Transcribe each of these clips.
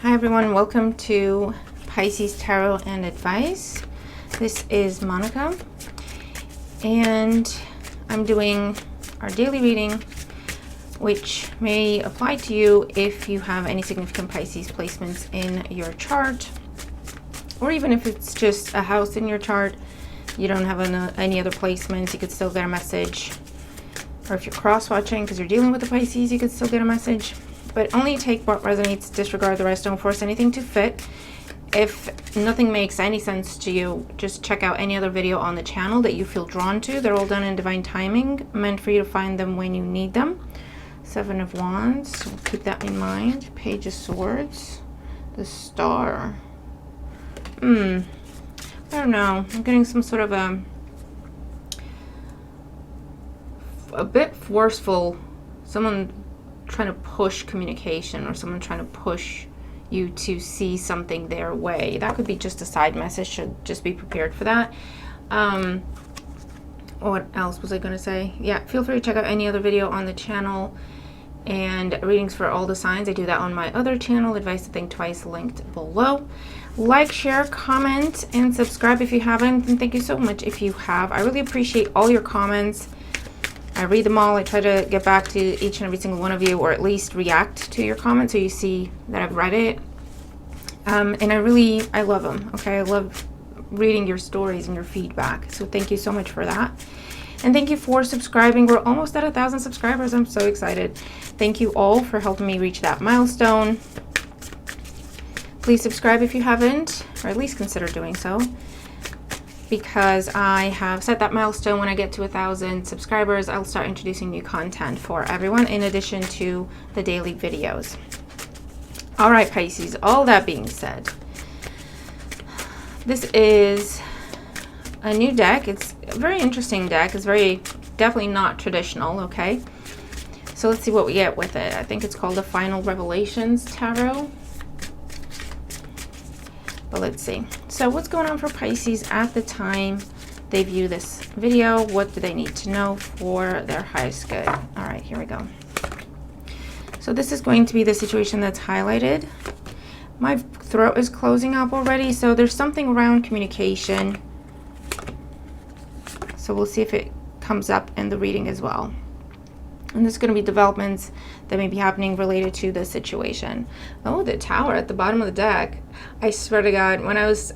Hi everyone, welcome to Pisces Tarot and Advice. This is Monica and I'm doing our daily reading, which may apply to you if you have any significant Pisces placements in your chart, or even if it's just a house in your chart, you don't have any other placements, you could still get a message. Or if you're cross-watching because you're dealing with the Pisces, you could still get a message. But only take what resonates, disregard the rest, don't force anything to fit. If nothing makes any sense to you, just check out any other video on the channel that you feel drawn to. They're all done in divine timing, meant for you to find them when you need them. Seven of Wands, so keep that in mind. Page of Swords, the Star. I don't know, I'm getting some sort of a bit forceful, someone trying to push communication, or someone trying to push you to see something their way. That could be just a side message, should just be prepared for that. What else was I going to say? Yeah, feel free to check out any other video on the channel, and readings for all the signs, I do that on my other channel, Advice to Think Twice, linked below. Like, share, comment, and subscribe if you haven't, and thank you so much if you have. I really appreciate all your comments. I read them all. I try to get back to each and every single one of you, or at least react to your comments so you see that I've read it. And I love them. Okay, I love reading your stories and your feedback. So thank you so much for that. And thank you for subscribing. We're almost at 1,000 subscribers. I'm so excited. Thank you all for helping me reach that milestone. Please subscribe if you haven't, or at least consider doing so, because I have set that milestone. When I get to 1,000 subscribers, I'll start introducing new content for everyone in addition to the daily videos. All right, Pisces, all that being said, this is a new deck. It's a very interesting deck. It's definitely not traditional, okay? So let's see what we get with it. I think it's called the Final Revelations Tarot. But let's see. So what's going on for Pisces at the time they view this video? What do they need to know for their highest good? All right, here we go. So this is going to be the situation that's highlighted. My throat is closing up already, so there's something around communication. So we'll see if it comes up in the reading as well. And there's going to be developments that may be happening related to this situation. Oh, the Tower at the bottom of the deck. I swear to God, when I was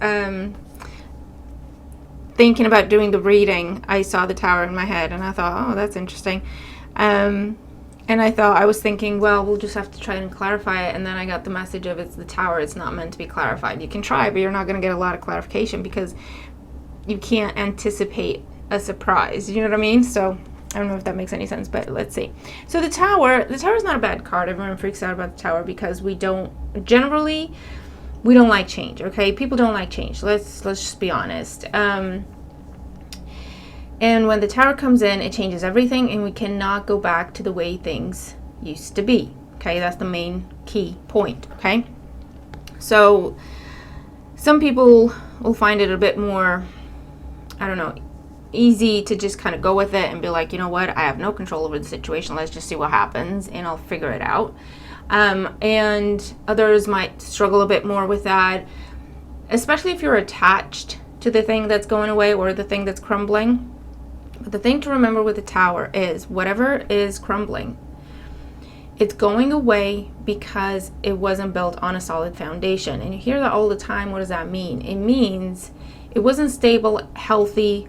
thinking about doing the reading, I saw the Tower in my head, and I thought, oh, that's interesting. And I was thinking, well, we'll just have to try and clarify it. And then I got the message of it's the Tower. It's not meant to be clarified. You can try, but you're not going to get a lot of clarification because you can't anticipate a surprise. You know what I mean? So I don't know if that makes any sense, but let's see. So the Tower is not a bad card. Everyone freaks out about the Tower because we don't like change, okay? People don't like change. Let's just be honest. And when the Tower comes in, it changes everything, and we cannot go back to the way things used to be, okay? That's the main key point, okay? So some people will find it a bit more, I don't know, easy to just kind of go with it and be like, you know what, I have no control over the situation, let's just see what happens and I'll figure it out. And others might struggle a bit more with that, especially if you're attached to the thing that's going away or the thing that's crumbling. But the thing to remember with the Tower is whatever is crumbling, it's going away because it wasn't built on a solid foundation. And you hear that all the time. What does that mean? It means it wasn't stable, healthy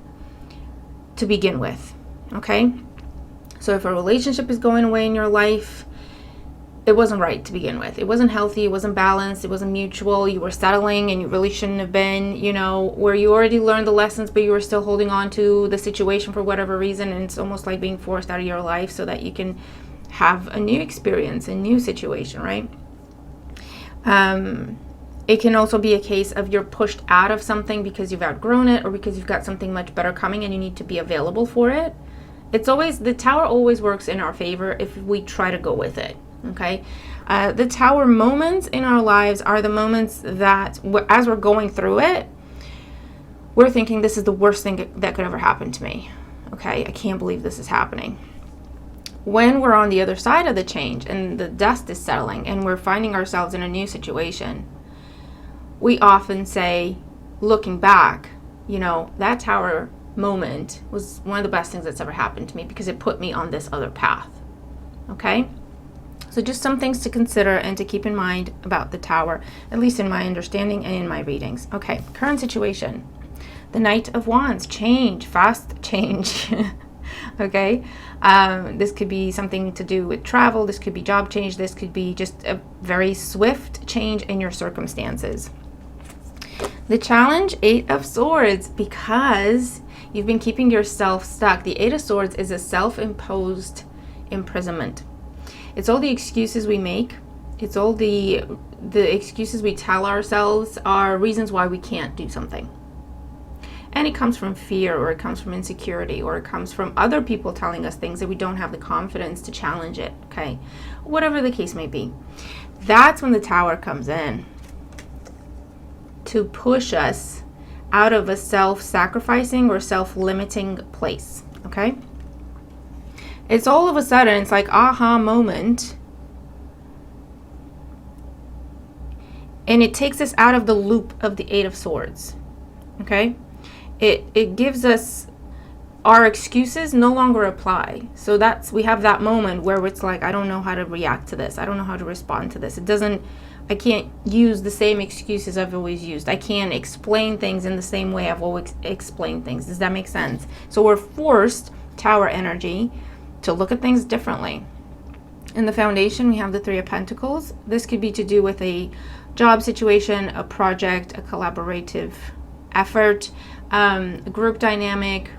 to begin with, okay? So if a relationship is going away in your life, it wasn't right to begin with. It wasn't healthy, it wasn't balanced, it wasn't mutual. You were settling and you really shouldn't have been, you know, where you already learned the lessons, but you were still holding on to the situation for whatever reason, and it's almost like being forced out of your life so that you can have a new experience, a new situation, right? It can also be a case of you're pushed out of something because you've outgrown it, or because you've got something much better coming and you need to be available for it. The Tower always works in our favor if we try to go with it, okay? The Tower moments in our lives are the moments that, as we're going through it, we're thinking this is the worst thing that could ever happen to me, okay? I can't believe this is happening. when we're on the other side of the change and the dust is settling and we're finding ourselves in a new situation, we often say, looking back, you know, that tower moment was one of the best things that's ever happened to me because it put me on this other path. Okay? So just some things to consider and to keep in mind about the tower, at least in my understanding and in my readings. Okay, current situation. The Knight of Wands, change, fast change. Okay, this could be something to do with travel. This could be job change. This could be just a very swift change in your circumstances. The challenge, Eight of Swords, because you've been keeping yourself stuck. The Eight of Swords is a self-imposed imprisonment. It's all the excuses we make. It's all the excuses we tell ourselves are reasons why we can't do something. And it comes from fear, or it comes from insecurity, or it comes from other people telling us things that we don't have the confidence to challenge it, okay? Whatever the case may be. That's when the Tower comes in to push us out of a self-sacrificing or self-limiting place, okay? It's all of a sudden, it's like aha moment. And it takes us out of the loop of the Eight of Swords, okay? It gives us our excuses no longer apply. So we have that moment where it's like, I don't know how to react to this. I don't know how to respond to this. I can't use the same excuses I've always used. I can't explain things in the same way I've always explained things. Does that make sense? So we're forced, Tower energy, to look at things differently. In the foundation, we have the Three of Pentacles. This could be to do with a job situation, a project, a collaborative effort, a group dynamic.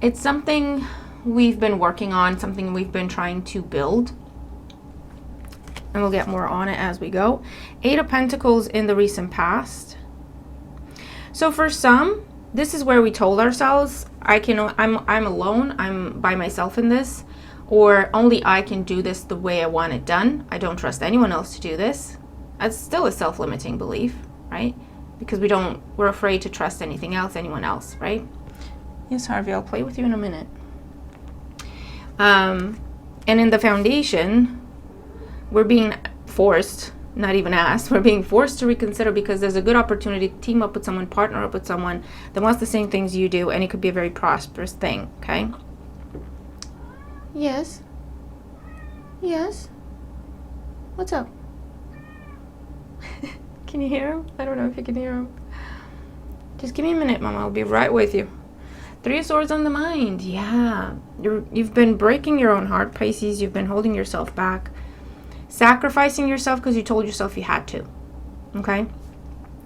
It's something we've been working on, something we've been trying to build. And we'll get more on it as we go. Eight of Pentacles in the recent past. So for some, this is where we told ourselves, I'm alone, I'm by myself in this, or only I can do this the way I want it done. I don't trust anyone else to do this. That's still a self-limiting belief, right? Because we're afraid to trust anything else, anyone else, right? Yes, Harvey, I'll play with you in a minute. And in the foundation, we're being forced, not even asked, we're being forced to reconsider because there's a good opportunity to team up with someone, partner up with someone that wants the same things you do, and it could be a very prosperous thing, okay? Yes. Yes. What's up? Can you hear him? I don't know if you can hear him. Just give me a minute, Mama. I'll be right with you. Three of Swords on the mind. Yeah. You've been breaking your own heart, Pisces. You've been holding yourself back. Sacrificing yourself because you told yourself you had to. Okay?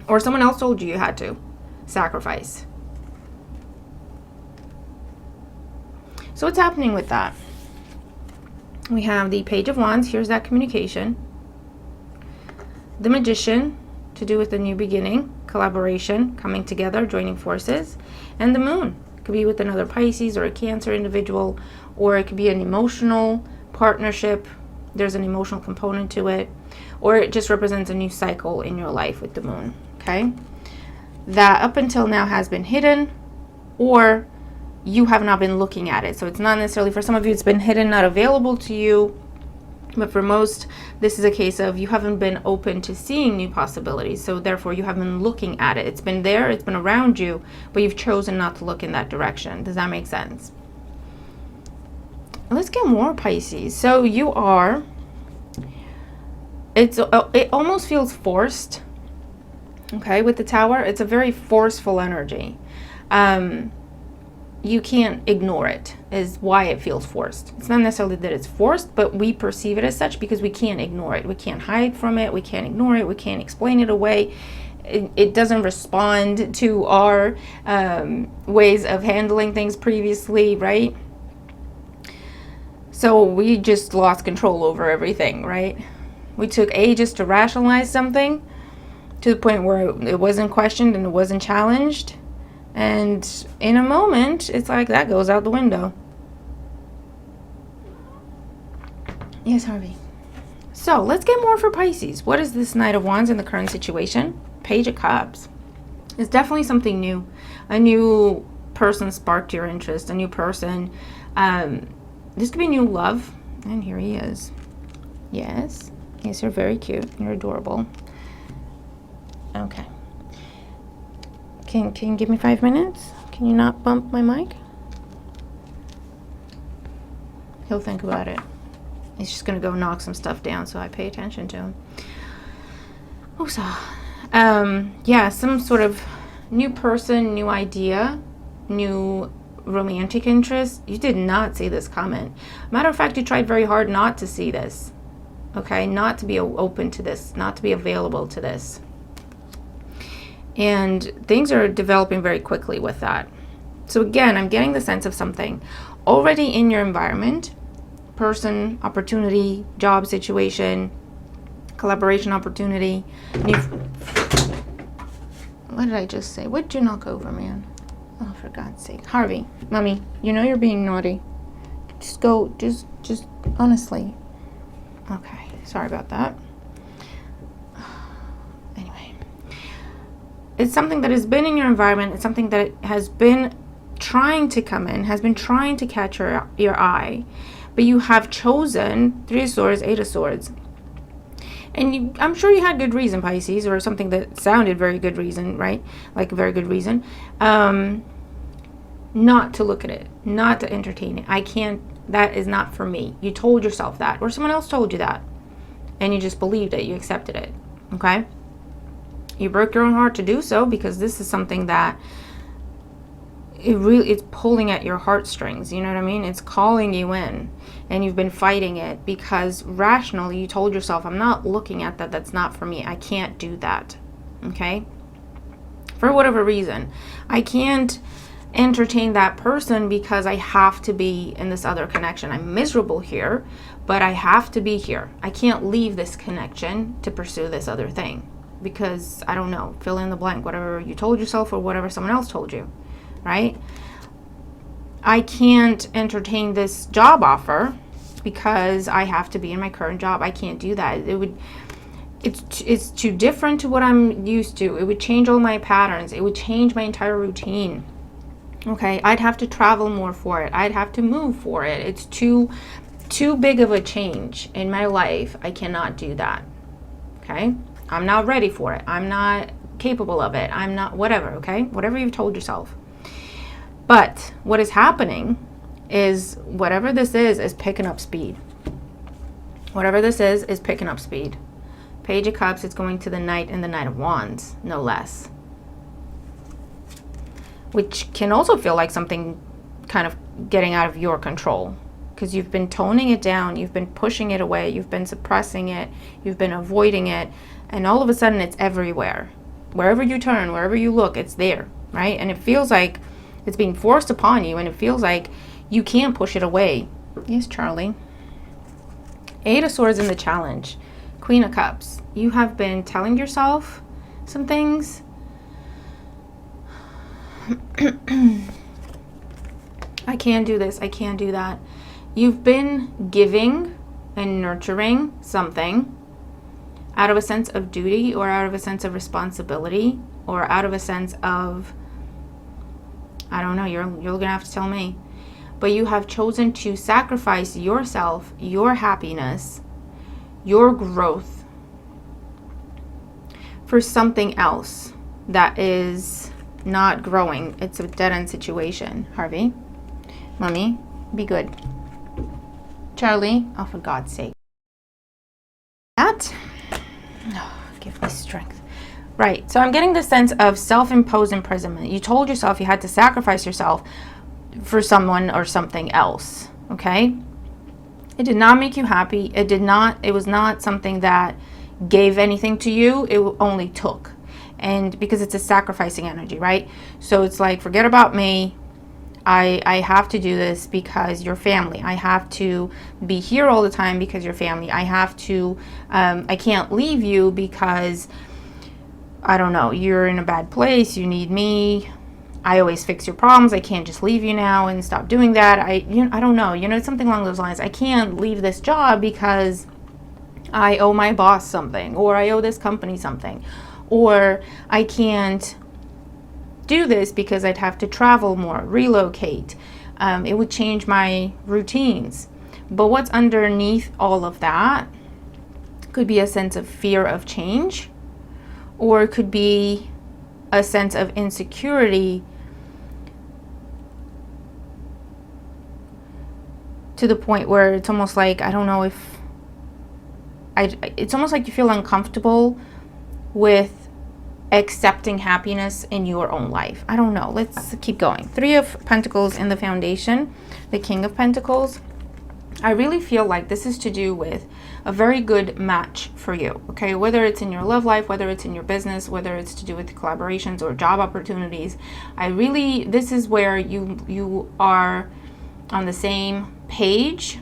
Or someone else told you had to. Sacrifice. So what's happening with that? We have the Page of Wands. Here's that communication. The Magician, to do with a new beginning, collaboration, coming together, joining forces. And the Moon. It could be with another Pisces or a Cancer individual, or it could be an emotional partnership. There's an emotional component to it, or it just represents a new cycle in your life with the Moon, okay? That up until now has been hidden, or you have not been looking at it. So it's not necessarily, for some of you, it's been hidden, not available to you, but for most, this is a case of you haven't been open to seeing new possibilities, so therefore you haven't been looking at it. It's been there, it's been around you, but you've chosen not to look in that direction. Does that make sense? Let's get more, Pisces. So you are, it almost feels forced, okay, with the Tower. It's a very forceful energy. You can't ignore it, is why it feels forced. It's not necessarily that it's forced, but we perceive it as such because we can't ignore it. We can't hide from it. We can't ignore it. We can't explain it away. It doesn't respond to our ways of handling things previously, right? So we just lost control over everything, right? We took ages to rationalize something to the point where it wasn't questioned and it wasn't challenged. And in a moment, it's like that goes out the window. Yes, Harvey. So let's get more for Pisces. What is this Knight of Wands in the current situation? Page of Cups. It's definitely something new. A new person sparked your interest. A new person This could be new love. And here he is. Yes. Yes, you're very cute. You're adorable. Okay. Can you give me 5 minutes? Can you not bump my mic? He'll think about it. He's just gonna go knock some stuff down, so I pay attention to him. Also, yeah, some sort of new person, new idea, new romantic interest. You did not see this comment. Matter of fact, you tried very hard not to see this. Okay, not to be open to this, not to be available to this. And things are developing very quickly with that. So again, I'm getting the sense of something already in your environment, person, opportunity, job situation, collaboration opportunity. What did I just say? What did you knock over, man? Oh, for God's sake. Harvey, Mommy, you know you're being naughty. Just go, just honestly. Okay, sorry about that. Anyway. It's something that has been in your environment. It's something that has been trying to come in, has been trying to catch your eye. But you have chosen 3 of Swords, 8 of Swords. And I'm sure you had good reason, Pisces, or something that sounded very good reason, right? Like a very good reason. Not to look at it, not to entertain it. I can't, that is not for me. You told yourself that, or someone else told you that. And you just believed it, you accepted it, okay? You broke your own heart to do so, because this is something that it's pulling at your heartstrings, you know what I mean? It's calling you in, and you've been fighting it because rationally you told yourself, I'm not looking at that, that's not for me, I can't do that, okay? For whatever reason, I can't entertain that person because I have to be in this other connection. I'm miserable here, but I have to be here. I can't leave this connection to pursue this other thing because, I don't know, fill in the blank, whatever you told yourself or whatever someone else told you. Right? I can't entertain this job offer because I have to be in my current job. I can't do that. It's too different to what I'm used to. It would change all my patterns. It would change my entire routine. Okay, I'd have to travel more for it. I'd have to move for it. It's too big of a change in my life. I cannot do that. Okay? I'm not ready for it. I'm not capable of it. I'm not whatever, okay? Whatever you've told yourself. But what is happening is whatever this is picking up speed. Whatever this is picking up speed. Page of Cups, it's going to the Knight and the Knight of Wands, no less. Which can also feel like something kind of getting out of your control. Because you've been toning it down, you've been pushing it away, you've been suppressing it, you've been avoiding it, and all of a sudden it's everywhere. Wherever you turn, wherever you look, it's there, right? And it feels like it's being forced upon you, and it feels like you can't push it away. Yes, Charlie. 8 of Swords in the challenge. Queen of Cups. You have been telling yourself some things. I can't do this. I can't do that. You've been giving and nurturing something out of a sense of duty or out of a sense of responsibility or out of a sense of, I don't know, you're going to have to tell me. But you have chosen to sacrifice yourself, your happiness, your growth for something else that is not growing. It's a dead-end situation. Harvey, Mommy, be good. Charlie, oh, for God's sake. That, oh, give me strength. Right, so I'm getting the sense of self-imposed imprisonment. You told yourself you had to sacrifice yourself for someone or something else, okay? It did not make you happy. It was not something that gave anything to you. It only took. And because it's a sacrificing energy, right? So it's like, forget about me. I have to do this because you're family. I have to be here all the time because you're family. I have to, I can't leave you because, I don't know, you're in a bad place. You need me. I always fix your problems. I can't just leave you now and stop doing that. I don't know, something along those lines. I can't leave this job because I owe my boss something, or I owe this company something, or I can't do this because I'd have to travel more, relocate, It would change my routines. But what's underneath all of that could be a sense of fear of change, or it could be a sense of insecurity to the point where it's almost like, I don't know if it's almost like you feel uncomfortable with accepting happiness in your own life. I don't know. Let's keep going. 3 of Pentacles in the foundation, the King of Pentacles. I really feel like this is to do with a very good match for you, okay? Whether it's in your love life, whether it's in your business, whether it's to do with collaborations or job opportunities. This is where you are on the same page.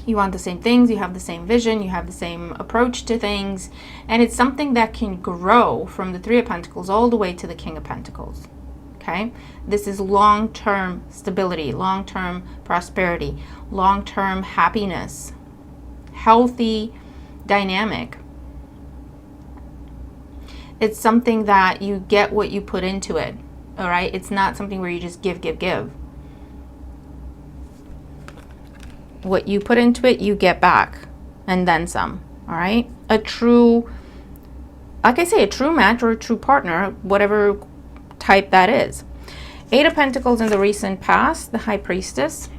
You want the same things, you have the same vision, you have the same approach to things, and it's something that can grow from the 3 of Pentacles all the way to the King of Pentacles. Okay? This is long-term stability, long-term prosperity, long-term happiness, healthy dynamic. It's something that you get what you put into it, all right? It's not something where you just give. What you put into it, you get back, and then some, all right? A true, like I say, a true match or a true partner, whatever type that is. 8 of Pentacles in the recent past, the High Priestess.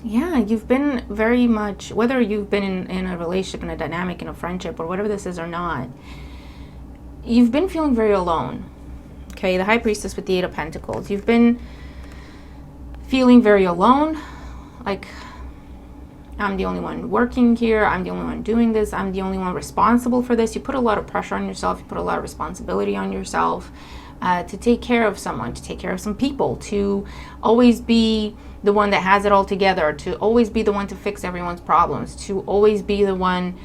Yeah, you've been very much, whether you've been in a relationship, in a dynamic, in a friendship, or whatever this is or not, you've been feeling very alone. Okay, the High Priestess with the 8 of Pentacles. You've been feeling very alone, like, I'm the only one working here, I'm the only one doing this, I'm the only one responsible for this. You put a lot of pressure on yourself, you put a lot of responsibility on yourself to take care of someone, to take care of some people, to always be the one that has it all together, to always be the one to fix everyone's problems, to always be the one,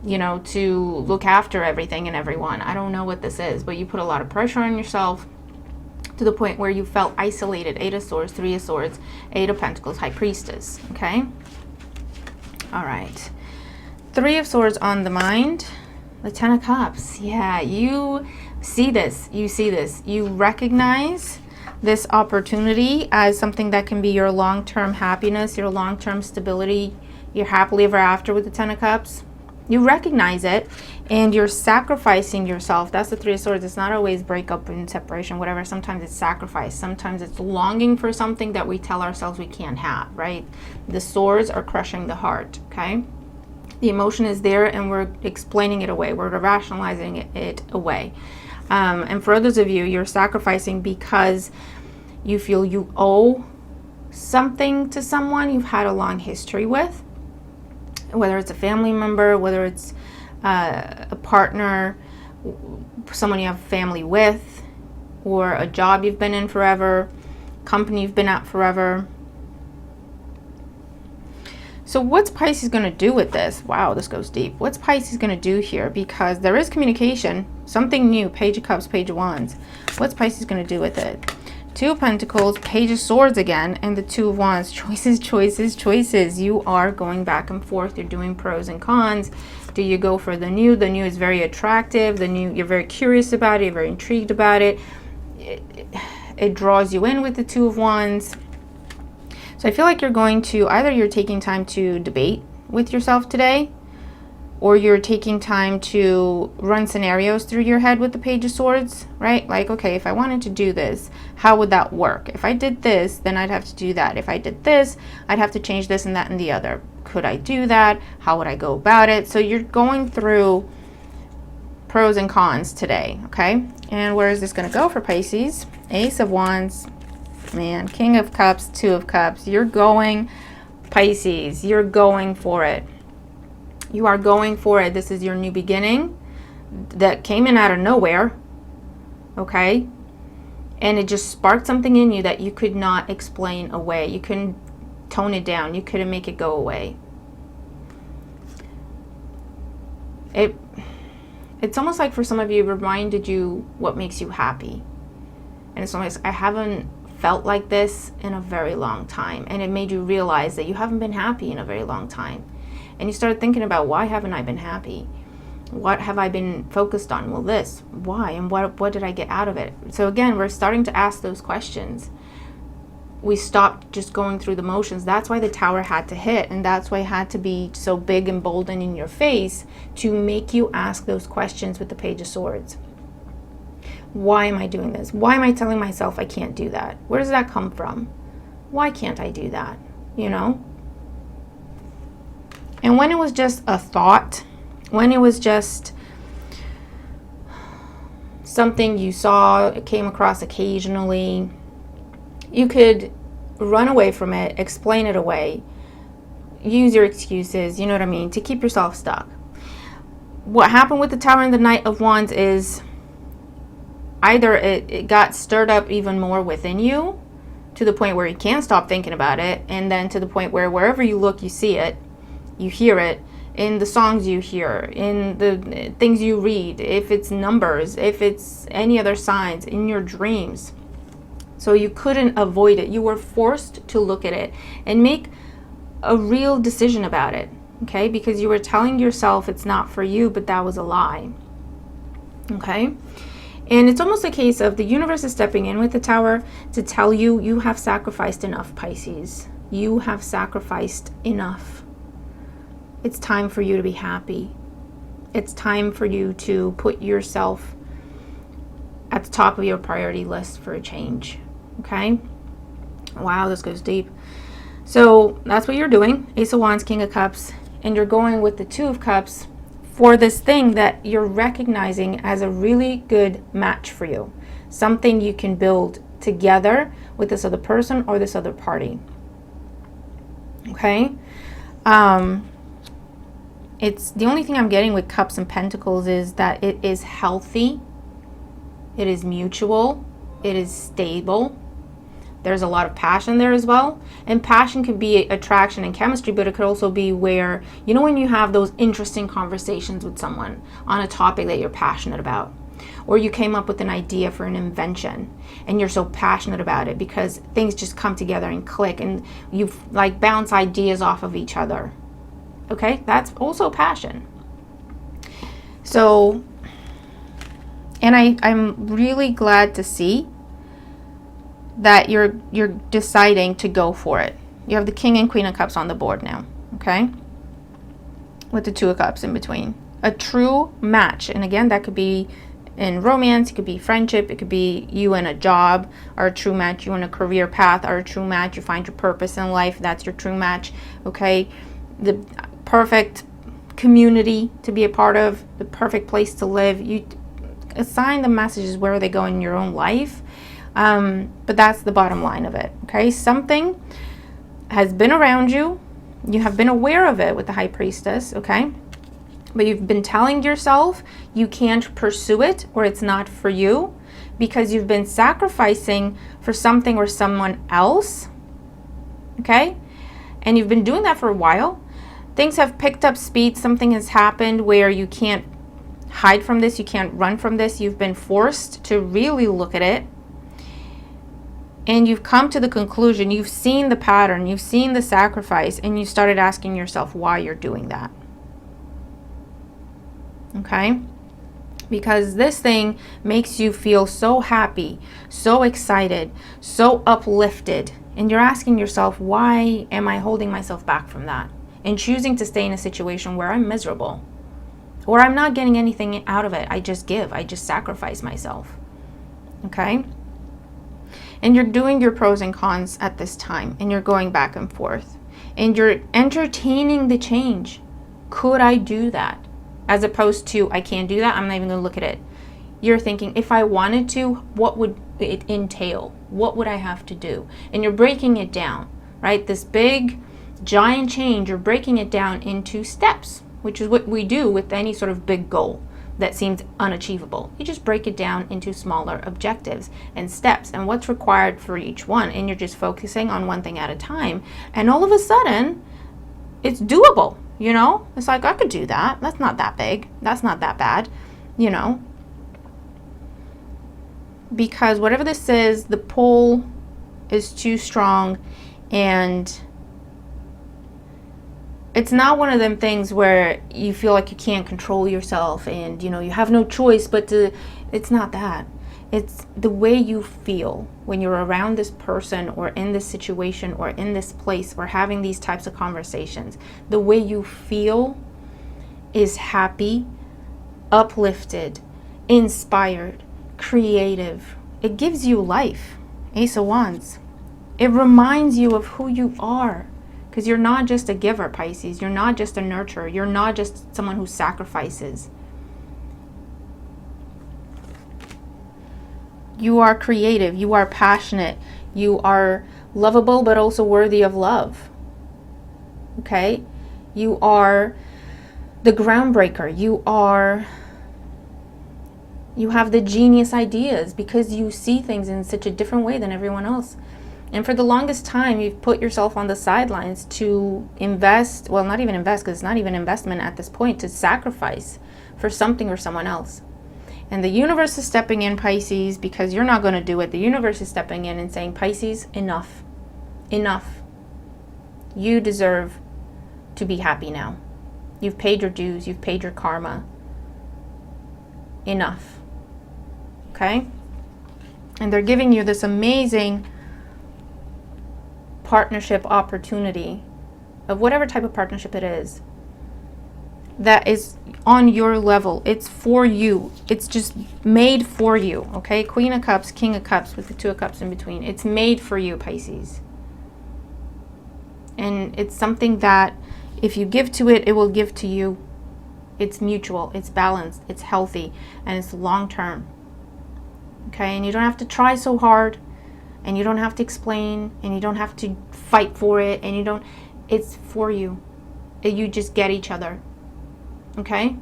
you know, to look after everything and everyone. I don't know what this is, but you put a lot of pressure on yourself to the point where you felt isolated. 8 of Swords, 3 of Swords, 8 of Pentacles, High Priestess, okay? All right, 3 of Swords on the mind, the 10 of Cups. Yeah, you see this, you recognize this opportunity as something that can be your long-term happiness, your long-term stability, your happily ever after with the 10 of Cups. You recognize it, and you're sacrificing yourself. That's the 3 of Swords. It's not always breakup and separation, whatever. Sometimes it's sacrifice. Sometimes it's longing for something that we tell ourselves we can't have, right? The swords are crushing the heart, okay? The emotion is there, and we're explaining it away. We're rationalizing it away. And for others of you, you're sacrificing because you feel you owe something to someone you've had a long history with. Whether it's a family member, whether it's a partner, someone you have family with, or a job you've been in forever, company you've been at forever. So what's Pisces going to do with this? Wow, this goes deep. What's Pisces going to do here? Because there is communication, something new, Page of Cups, Page of Wands. What's Pisces going to do with it? 2 of Pentacles, Page of Swords again, and the 2 of Wands. Choices. You are going back and forth. You're doing pros and cons. Do you go for the new? The new is very attractive. The new, you're very curious about it. You're very intrigued about it. It draws you in with the 2 of Wands. So I feel like you're going to, either you're taking time to debate with yourself today, or you're taking time to run scenarios through your head with the Page of Swords, right? Like, okay, if I wanted to do this, how would that work? If I did this, then I'd have to do that. If I did this, I'd have to change this and that and the other. Could I do that? How would I go about it? So you're going through pros and cons today, okay? And where is this going to go for Pisces? Ace of Wands, man, King of Cups, 2 of Cups. You're going, Pisces, you're going for it. You are going for it. This is your new beginning that came in out of nowhere, okay? And it just sparked something in you that you could not explain away. You couldn't tone it down. You couldn't make it go away. It's almost like for some of you, it reminded you what makes you happy. And it's almost, I haven't felt like this in a very long time. And it made you realize that you haven't been happy in a very long time. And you started thinking about, why haven't I been happy? What have I been focused on? Well, this, why? And what did I get out of it? So again, we're starting to ask those questions. we stopped just going through the motions. That's why the Tower had to hit, and that's why it had to be so big and bold and in your face to make you ask those questions with the Page of Swords. Why am I doing this? Why am I telling myself I can't do that? Where does that come from? Why can't I do that? You know? And when it was just a thought, when it was just something you saw, it came across occasionally, you could run away from it, explain it away, use your excuses, you know what I mean, to keep yourself stuck. What happened with the Tower and the Knight of Wands is either it got stirred up even more within you to the point where you can't stop thinking about it, and then to the point where wherever you look, you see it, you hear it, in the songs you hear, in the things you read, if it's numbers, if it's any other signs, in your dreams. So you couldn't avoid it. You were forced to look at it and make a real decision about it, okay? Because you were telling yourself it's not for you, but that was a lie, okay? And it's almost a case of the universe is stepping in with the Tower to tell you, you have sacrificed enough, Pisces. You have sacrificed enough. It's time for you to be happy. It's time for you to put yourself at the top of your priority list for a change. Okay? Wow, this goes deep. So that's what you're doing. Ace of Wands, King of Cups, and you're going with the Two of Cups for this thing that you're recognizing as a really good match for you. Something you can build together with this other person or this other party. Okay? It's the only thing I'm getting with Cups and Pentacles is that it is healthy, it is mutual, it is stable. There's a lot of passion there as well. And passion could be attraction and chemistry, but it could also be where, you know, when you have those interesting conversations with someone on a topic that you're passionate about, or you came up with an idea for an invention and you're so passionate about it because things just come together and click and you like bounce ideas off of each other. Okay, that's also passion. So, and I'm really glad to see that you're deciding to go for it. You have the King and Queen of Cups on the board now, okay? With the Two of Cups in between. A true match. And again, that could be in romance, it could be friendship, it could be you in a job, or a true match, you in a career path, or a true match, you find your purpose in life, that's your true match, okay? The perfect community to be a part of, the perfect place to live. You assign the messages where they go in your own life. But that's the bottom line of it, okay? Something has been around you. You have been aware of it with the High Priestess, okay? But you've been telling yourself you can't pursue it or it's not for you because you've been sacrificing for something or someone else, okay? And you've been doing that for a while. Things have picked up speed. Something has happened where you can't hide from this. You can't run from this. You've been forced to really look at it. And you've come to the conclusion, you've seen the pattern, you've seen the sacrifice, and you started asking yourself why you're doing that. Okay? Because this thing makes you feel so happy, so excited, so uplifted. And you're asking yourself, why am I holding myself back from that? And choosing to stay in a situation where I'm miserable. Or I'm not getting anything out of it. I just give. I just sacrifice myself. Okay? And you're doing your pros and cons at this time. And you're going back and forth. And you're entertaining the change. Could I do that? As opposed to, I can't do that. I'm not even going to look at it. You're thinking, if I wanted to, what would it entail? What would I have to do? And you're breaking it down, right? This big, giant change, you're breaking it down into steps, which is what we do with any sort of big goal that seems unachievable. You just break it down into smaller objectives and steps and what's required for each one. And you're just focusing on one thing at a time. And all of a sudden, it's doable, you know? It's like, I could do that. That's not that big. That's not that bad, you know? Because whatever this is, the pull is too strong, and it's not one of them things where you feel like you can't control yourself and, you know, you have no choice but to, it's not that. It's the way you feel when you're around this person or in this situation or in this place or having these types of conversations. The way you feel is happy, uplifted, inspired, creative. It gives you life. Ace of Wands. It reminds you of who you are. Because you're not just a giver, Pisces. You're not just a nurturer. You're not just someone who sacrifices. You are creative. You are passionate. You are lovable, but also worthy of love. Okay? You are the groundbreaker. You have the genius ideas because you see things in such a different way than everyone else. And for the longest time, you've put yourself on the sidelines to invest, well, not even invest, because it's not even investment at this point, to sacrifice for something or someone else. And the universe is stepping in, Pisces, because you're not going to do it. The universe is stepping in and saying, Pisces, enough. Enough. You deserve to be happy now. You've paid your dues. You've paid your karma. Enough. Okay? And they're giving you this amazing partnership opportunity of whatever type of partnership it is that is on your level. It's for you. It's just made for you. Okay? Queen of Cups, King of Cups with the Two of Cups in between. It's made for you, Pisces. And it's something that if you give to it, it will give to you. It's mutual. It's balanced. It's healthy. And it's long term. Okay? And you don't have to try so hard. And you don't have to explain, and you don't have to fight for it, and it's for you. You just get each other. Okay?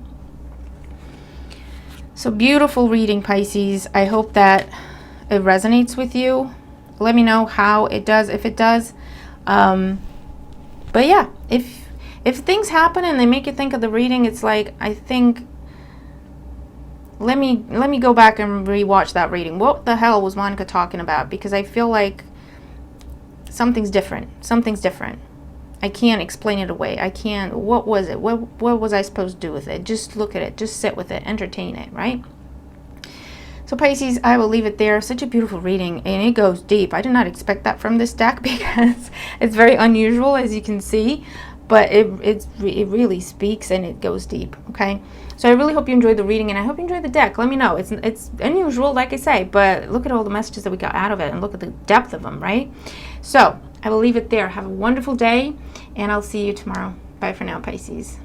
So beautiful reading, Pisces. I hope that it resonates with you. Let me know how it does, if it does. But yeah, if things happen and they make you think of the reading, it's like, I think, let me go back and rewatch that reading. What the hell was Monica talking about? Because I feel like something's different. Something's different. I can't explain it away. I can't. What was it? What was I supposed to do with it? Just look at it. Just sit with it. Entertain it, right? So Pisces, I will leave it there. Such a beautiful reading, and it goes deep. I did not expect that from this deck because it's very unusual, as you can see. But it really speaks and it goes deep, okay? So I really hope you enjoyed the reading, and I hope you enjoyed the deck. Let me know. It's unusual, like I say, but look at all the messages that we got out of it and look at the depth of them, right? So I will leave it there. Have a wonderful day, and I'll see you tomorrow. Bye for now, Pisces.